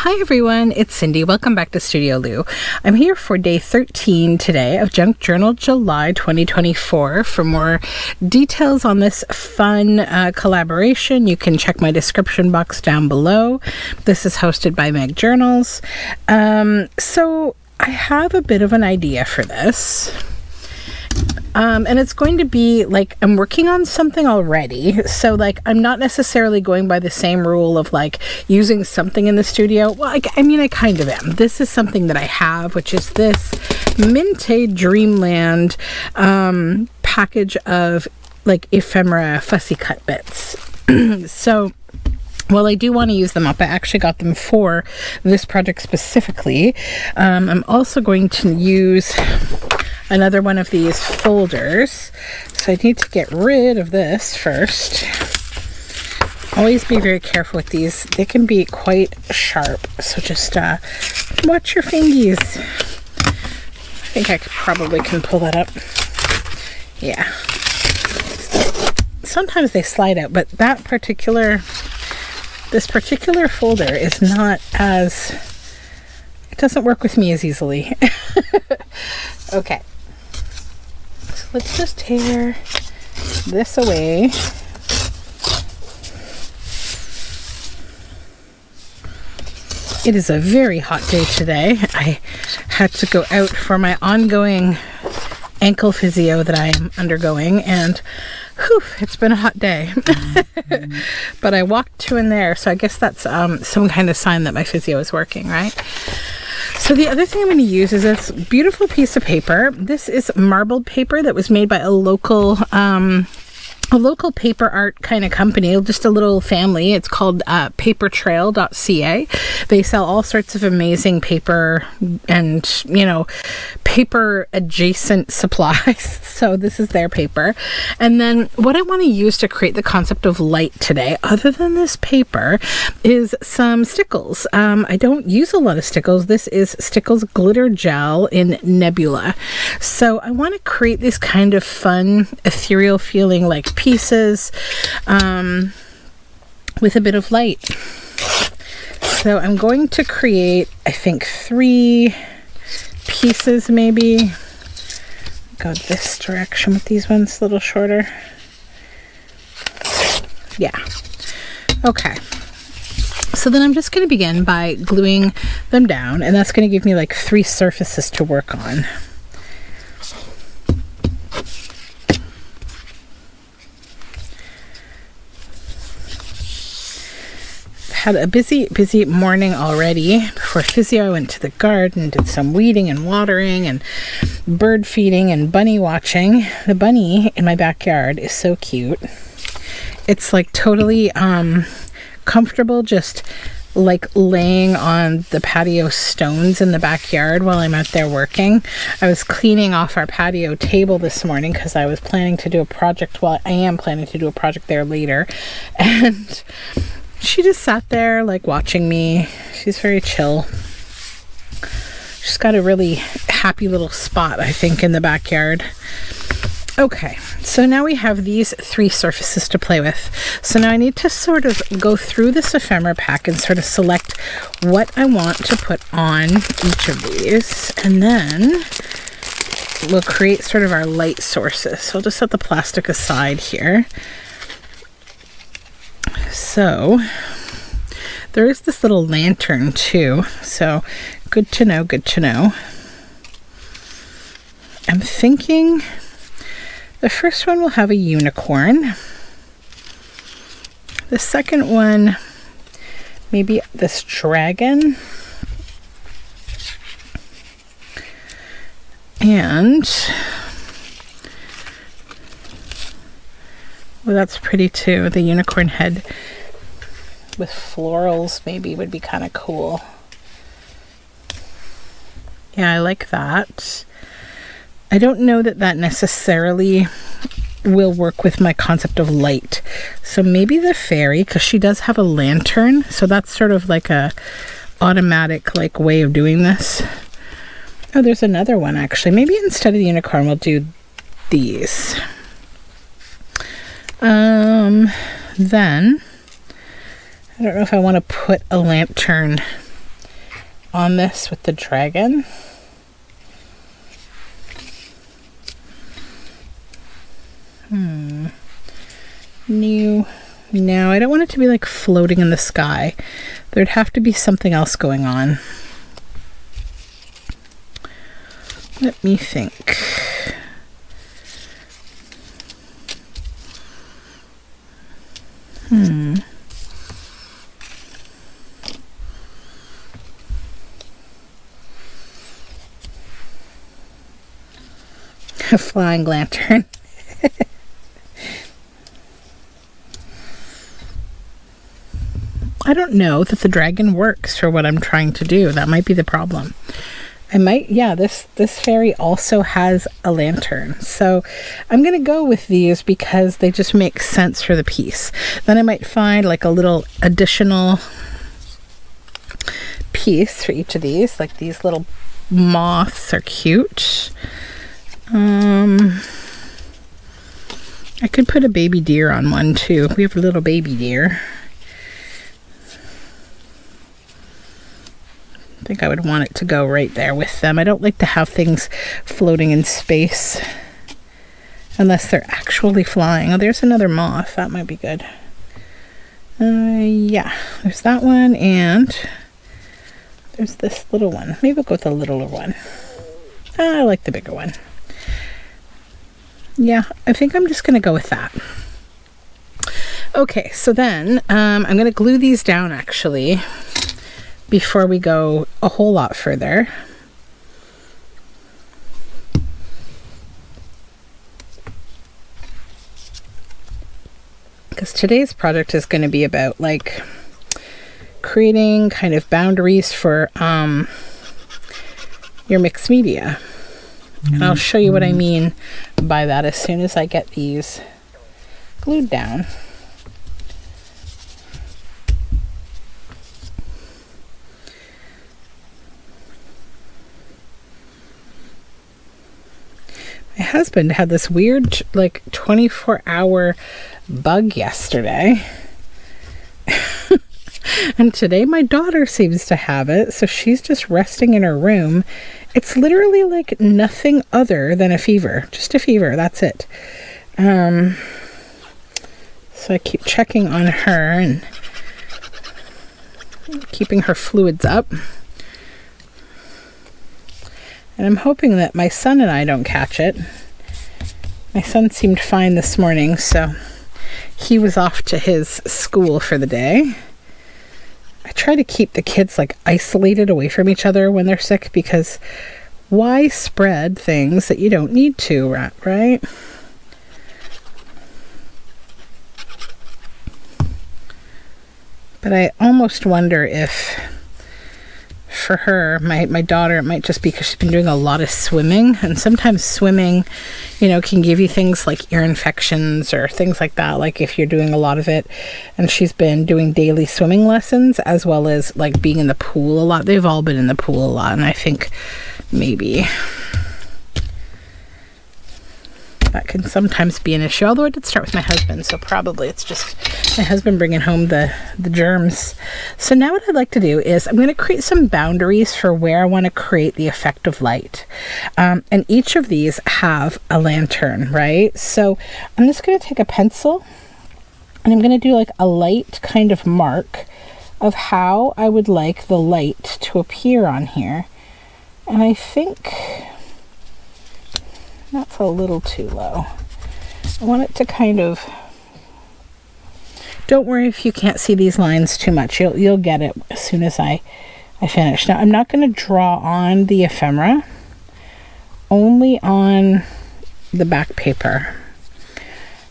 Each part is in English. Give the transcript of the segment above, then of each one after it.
Hi everyone, it's Cindy. Welcome back to Studioloo. I'm here for day 13 today of Junk Journal July 2024. For more details on this fun collaboration, you can check my description box down below. This is hosted by Meg Journals. So I have a bit of an idea for this. And it's going to be like, I'm working on something already. So like, I'm not necessarily going by the same rule of like using something in the studio. Well, I kind of am. This is something that I have, which is this Minte Dreamland package of like ephemera fussy cut bits. So while I do want to use them up, I actually got them for this project specifically. I'm also going to use another one of these folders. So I need to get rid of this first. Always be very careful with these. They can be quite sharp. So just watch your fingies. I think I probably can pull that up. Yeah. Sometimes they slide out, but this particular folder is not as, it doesn't work with me as easily. Okay. So let's just tear this away. It is a very hot day today. I had to go out for my ongoing ankle physio that I am undergoing, and whew, it's been a hot day. But I walked to and there, so I guess that's some kind of sign that my physio is working, right? So the other thing I'm going to use is this beautiful piece of paper. This is marbled paper that was made by a local paper art kind of company, just a little family. It's called papertrail.ca. They sell all sorts of amazing paper and, paper adjacent supplies. So this is their paper. And then what I want to use to create the concept of light today, other than this paper, is some stickles. I don't use a lot of stickles. This is Stickles Glitter Gel in Nebula. So I want to create this kind of fun, ethereal feeling like pieces with a bit of light. So I'm going to create, I think, 3 pieces maybe. Go this direction with these ones a little shorter. Yeah. Okay. So then I'm just going to begin by gluing them down, and that's going to give me like 3 surfaces to work on. Had a busy morning already. Before physio, I went to the garden, did some weeding and watering and bird feeding and bunny watching. The bunny in my backyard is so cute. It's like totally comfortable just like laying on the patio stones in the backyard while I'm out there working. I was cleaning off our patio table this morning because I was planning to do a project. Well, I am planning to do a project there later, and she just sat there like watching me. She's very chill. She's got a really happy little spot, I think, in the backyard. Okay, so now we have these 3 surfaces to play with. So now I need to sort of go through this ephemera pack and sort of select what I want to put on each of these. And then we'll create sort of our light sources. So I'll just set the plastic aside here. So there is this little lantern too, so good to know, good to know. I'm thinking the first one will have a unicorn. The second one, maybe this dragon. And well, that's pretty too. The unicorn head with florals maybe would be kind of cool. Yeah, I like that. I don't know that necessarily will work with my concept of light. So maybe the fairy, because she does have a lantern. So that's sort of like a automatic like way of doing this. Oh, there's another one actually. Maybe instead of the unicorn, we'll do these. Then I don't know if I want to put a lantern on this with the dragon. No, I don't want it to be like floating in the sky. There'd have to be something else going on. Let me think. A flying lantern. I don't know that the dragon works for what I'm trying to do. That might be the problem. This fairy also has a lantern. So I'm going to go with these because they just make sense for the piece. Then I might find like a little additional piece for each of these. Like these little moths are cute. I could put a baby deer on one too. We have a little baby deer. I think I would want it to go right there with them. I don't like to have things floating in space unless they're actually flying. Oh, there's another moth. That might be good. Yeah, there's that one, and there's this little one. Maybe we'll go with the littler one. I like the bigger one. Yeah, I think I'm just going to go with that. Okay, so then I'm going to glue these down actually before we go a whole lot further. Because today's project is going to be about like creating kind of boundaries for your mixed media. And I'll show you what I mean by that as soon as I get these glued down. My husband had this weird like 24-hour bug yesterday. And today my daughter seems to have it, so she's just resting in her room. It's literally like nothing other than a fever. Just a fever, that's it. So I keep checking on her and keeping her fluids up. And I'm hoping that my son and I don't catch it. My son seemed fine this morning, so he was off to his school for the day. I try to keep the kids like isolated away from each other when they're sick, because why spread things that you don't need to, right? But I almost wonder if for her, my daughter, it might just be because she's been doing a lot of swimming, and sometimes swimming, can give you things like ear infections or things like that, like if you're doing a lot of it. And she's been doing daily swimming lessons as well as like being in the pool a lot. They've all been in the pool a lot, and I think maybe that can sometimes be an issue, although it did start with my husband, so probably it's just my husband bringing home the germs. So now what I'd like to do is I'm going to create some boundaries for where I want to create the effect of light. And each of these have a lantern, right? So I'm just going to take a pencil and I'm going to do like a light kind of mark of how I would like the light to appear on here. And I think that's a little too low. I want it to kind of... Don't worry if you can't see these lines too much. You'll get it as soon as I finish. Now, I'm not going to draw on the ephemera, only on the back paper.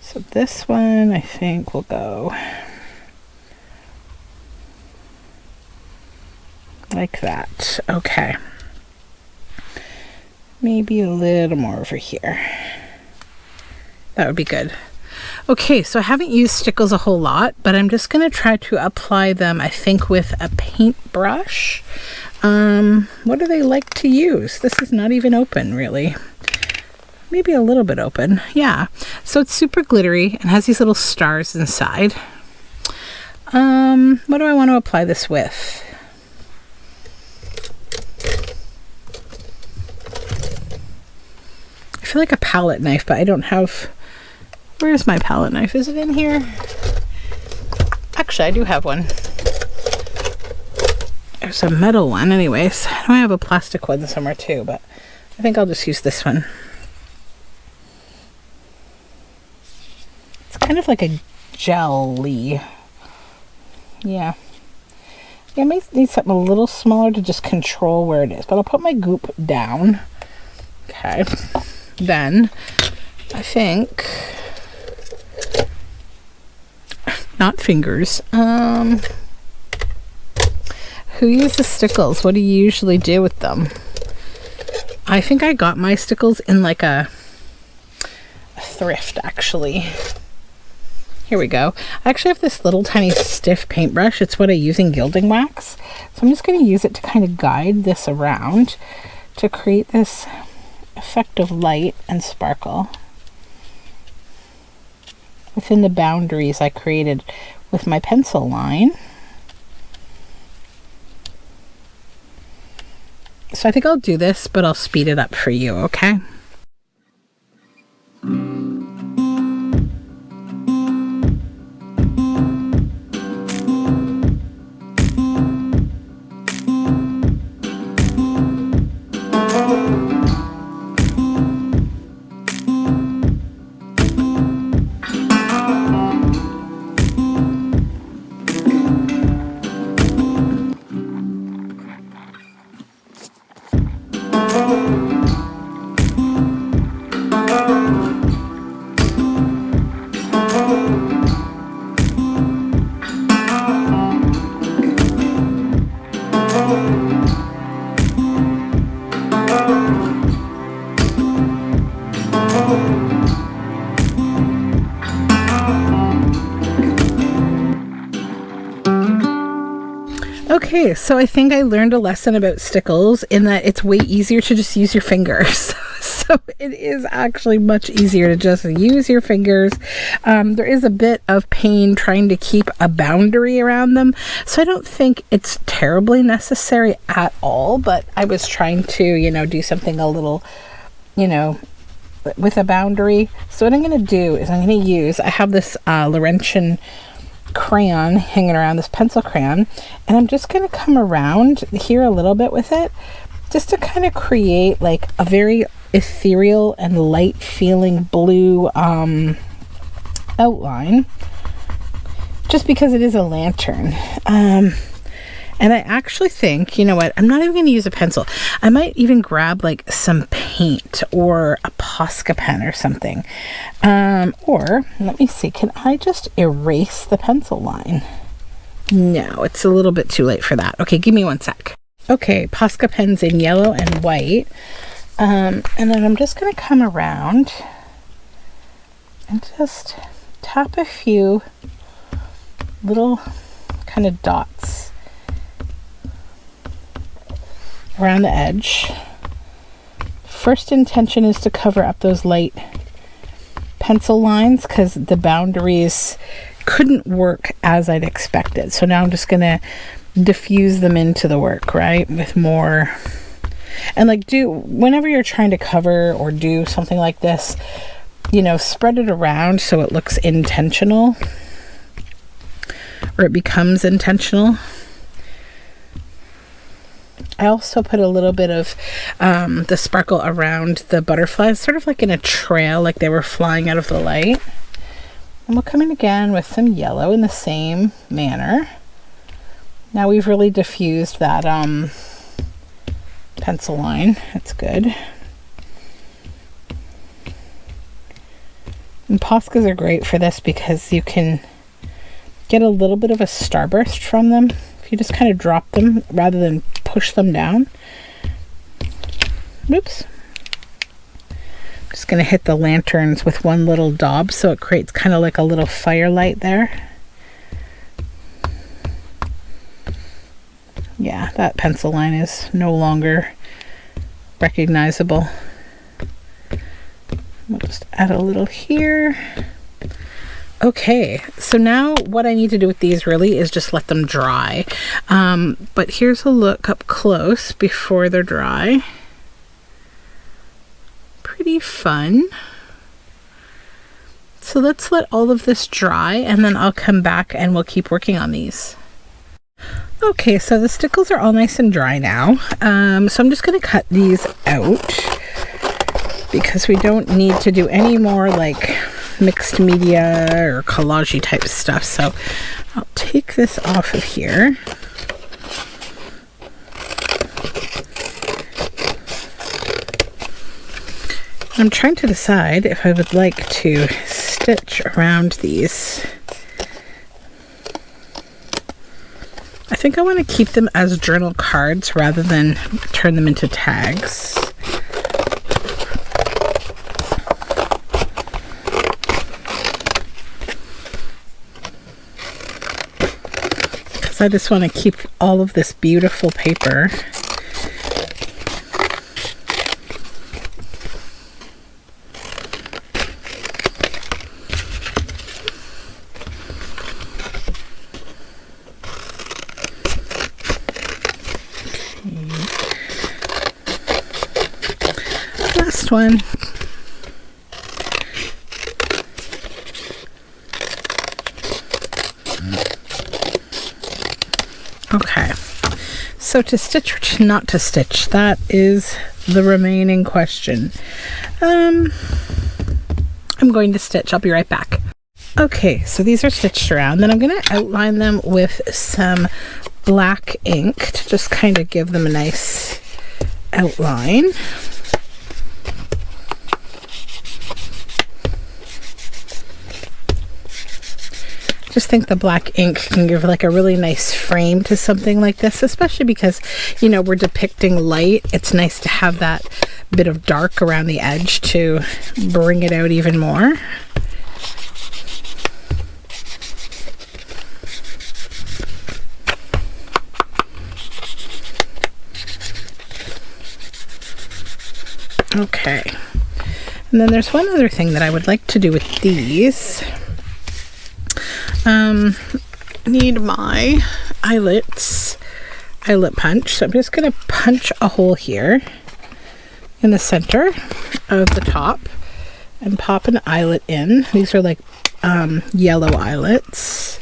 So this one, I think, will go like that. Okay. Maybe a little more over here. That would be good. Okay, so I haven't used stickles a whole lot, but I'm just going to try to apply them, I think, with a paintbrush. What do they like to use? This is not even open, really. Maybe a little bit open. Yeah. So it's super glittery and has these little stars inside. What do I want to apply this with? feel like a palette knife, but I don't have... Where's my palette knife? Is it in here? Actually, I do have one. There's a metal one anyways. I know I have a plastic one somewhere too, but I think I'll just use this one. It's kind of like a jelly. Yeah. I may need something a little smaller to just control where it is, but I'll put my goop down. Okay. Then I think... Not fingers. Who uses stickles? What do you usually do with them? I think I got my stickles in like a thrift, actually. Here we go. I actually have this little tiny stiff paintbrush. It's what I use in gilding wax. So I'm just going to use it to kind of guide this around to create this effect of light and sparkle within the boundaries I created with my pencil line. So I think I'll do this, but I'll speed it up for you, okay? Okay, so I think I learned a lesson about stickles in that it's way easier to just use your fingers. So it is actually much easier to just use your fingers. There is a bit of pain trying to keep a boundary around them. So I don't think it's terribly necessary at all, but I was trying to, you know, do something a little, you know, with a boundary. So what I'm going to do is I'm going to use, I have this Laurentian crayon hanging around, this pencil crayon, and I'm just going to come around here a little bit with it just to kind of create like a very ethereal and light feeling blue outline, just because it is a lantern. And I actually think, you know what, I'm not even going to use a pencil. I might even grab like some paint or a Posca pen or something. Or, let me see, can I just erase the pencil line? No, it's a little bit too late for that. Okay, give me one sec. Okay, Posca pen's in yellow and white. And then I'm just going to come around and just tap a few little kind of dots around the edge. First intention is to cover up those light pencil lines because the boundaries couldn't work as I'd expected. So now I'm just going to diffuse them into the work, right? With more, and like whenever you're trying to cover or do something like this, you know, spread it around so it looks intentional, or it becomes intentional. I also put a little bit of the sparkle around the butterflies, sort of like in a trail, like they were flying out of the light. And we'll come in again with some yellow in the same manner. Now we've really diffused that pencil line. That's good. And Poscas are great for this because you can get a little bit of a starburst from them. You just kind of drop them rather than push them down. Oops. Just going to hit the lanterns with one little daub so it creates kind of like a little firelight there. Yeah, that pencil line is no longer recognizable. We'll just add a little here. Okay, so now what I need to do with these really is just let them dry. But here's a look up close before they're dry. Pretty pretty fun. So let's let all of this dry, and then I'll come back and we'll keep working on these. Okay, so the stickles are all nice and dry now. So I'm just going to cut these out because we don't need to do any more like mixed media or collage-y type stuff. So I'll take this off of here. I'm trying to decide if I would like to stitch around these. I think I want to keep them as journal cards rather than turn them into tags. Because I just want to keep all of this beautiful paper. Last one. Okay, so to stitch or to not to stitch, that is the remaining question. I'm going to stitch. I'll be right back. Okay, so these are stitched around. Then I'm going to outline them with some black ink to just kind of give them a nice outline. Just think the black ink can give like a really nice frame to something like this, especially because, you know, we're depicting light. It's nice to have that bit of dark around the edge to bring it out even more. Okay, and then there's one other thing that I would like to do with these. Need my eyelet punch, so I'm just going to punch a hole here in the center of the top and pop an eyelet in. These are like yellow eyelets.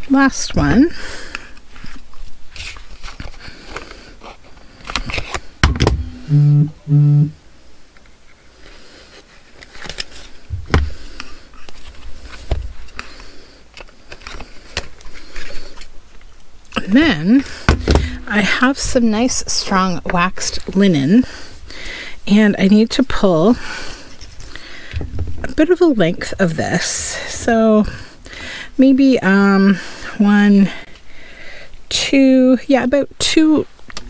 Last one. And then I have some nice strong waxed linen, and I need to pull a bit of a length of this. So maybe one, two, yeah, about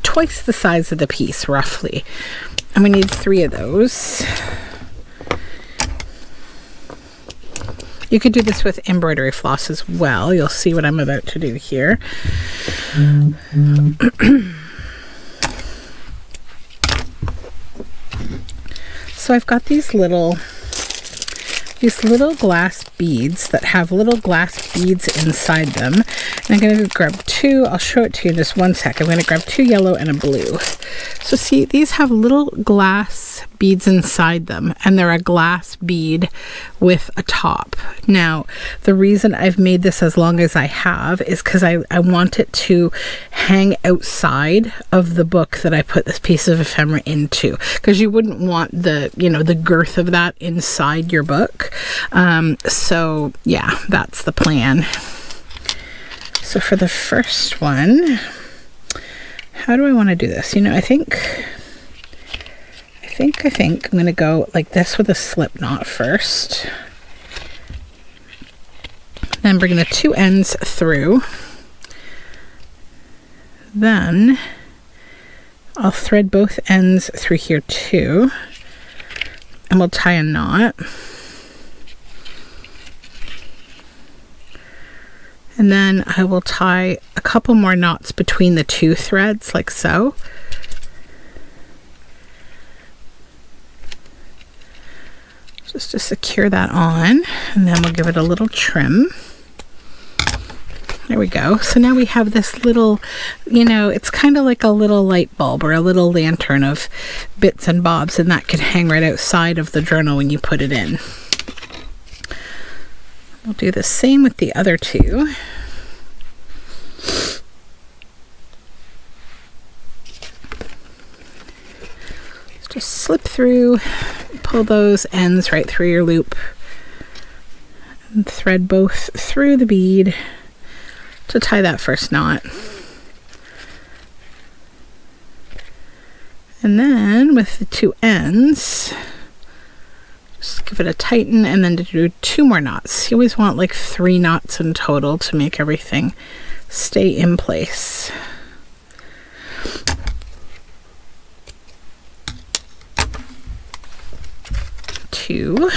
twice the size of the piece roughly. And we need 3 of those. You could do this with embroidery floss as well. You'll see what I'm about to do here. So I've got these little glass beads that have little glass beads inside them. And I'm going to grab 2. I'll show it to you in just one sec. I'm going to grab 2 yellow and a blue. So see, these have little glass beads inside them, and they're a glass bead with a top. Now, the reason I've made this as long as I have is because I want it to hang outside of the book that I put this piece of ephemera into, because you wouldn't want the, you know, the girth of that inside your book. So yeah, that's the plan. So for the first one, how do I want to do this? You know, I think I'm going to go like this with a slip knot first. Then bring the 2 ends through. Then I'll thread both ends through here too. And we'll tie a knot. And then I will tie a couple more knots between the two threads, like so. Just to secure that on, and then we'll give it a little trim. There we go. So now we have this little, it's kind of like a little light bulb or a little lantern of bits and bobs, and that can hang right outside of the journal when you put it in. We'll do the same with the other two. Just slip through, pull those ends right through your loop, and thread both through the bead to tie that first knot. And then with the two ends, just give it a tighten and then to do 2 more knots. You always want like 3 knots in total to make everything stay in place. Two.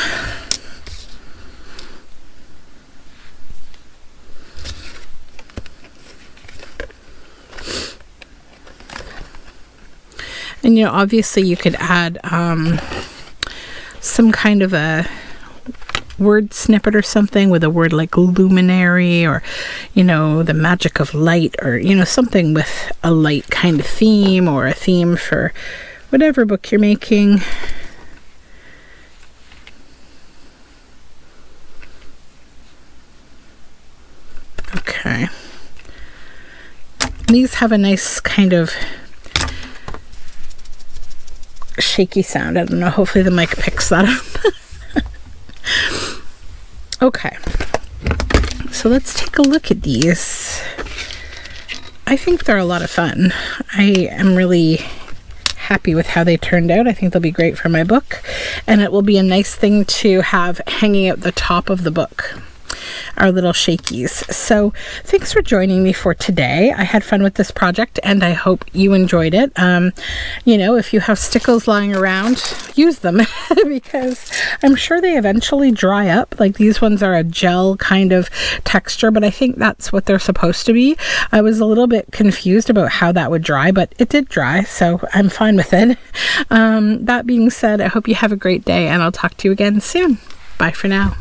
And obviously you could add some kind of a word snippet or something with a word like luminary, or the magic of light, or something with a light kind of theme, or a theme for whatever book you're making. Okay. These have a nice kind of shaky sound. I don't know, hopefully the mic picks that up. Okay, so let's take a look at these. I think they're a lot of fun. I am really happy with how they turned out. I think they'll be great for my book, and it will be a nice thing to have hanging at the top of the book, our little shakies. So thanks for joining me for today. I had fun with this project and I hope you enjoyed it. If you have stickles lying around, use them because I'm sure they eventually dry up. Like these ones are a gel kind of texture, but I think that's what they're supposed to be. I was a little bit confused about how that would dry, but it did dry, so I'm fine with it. That being said, I hope you have a great day and I'll talk to you again soon. Bye for now.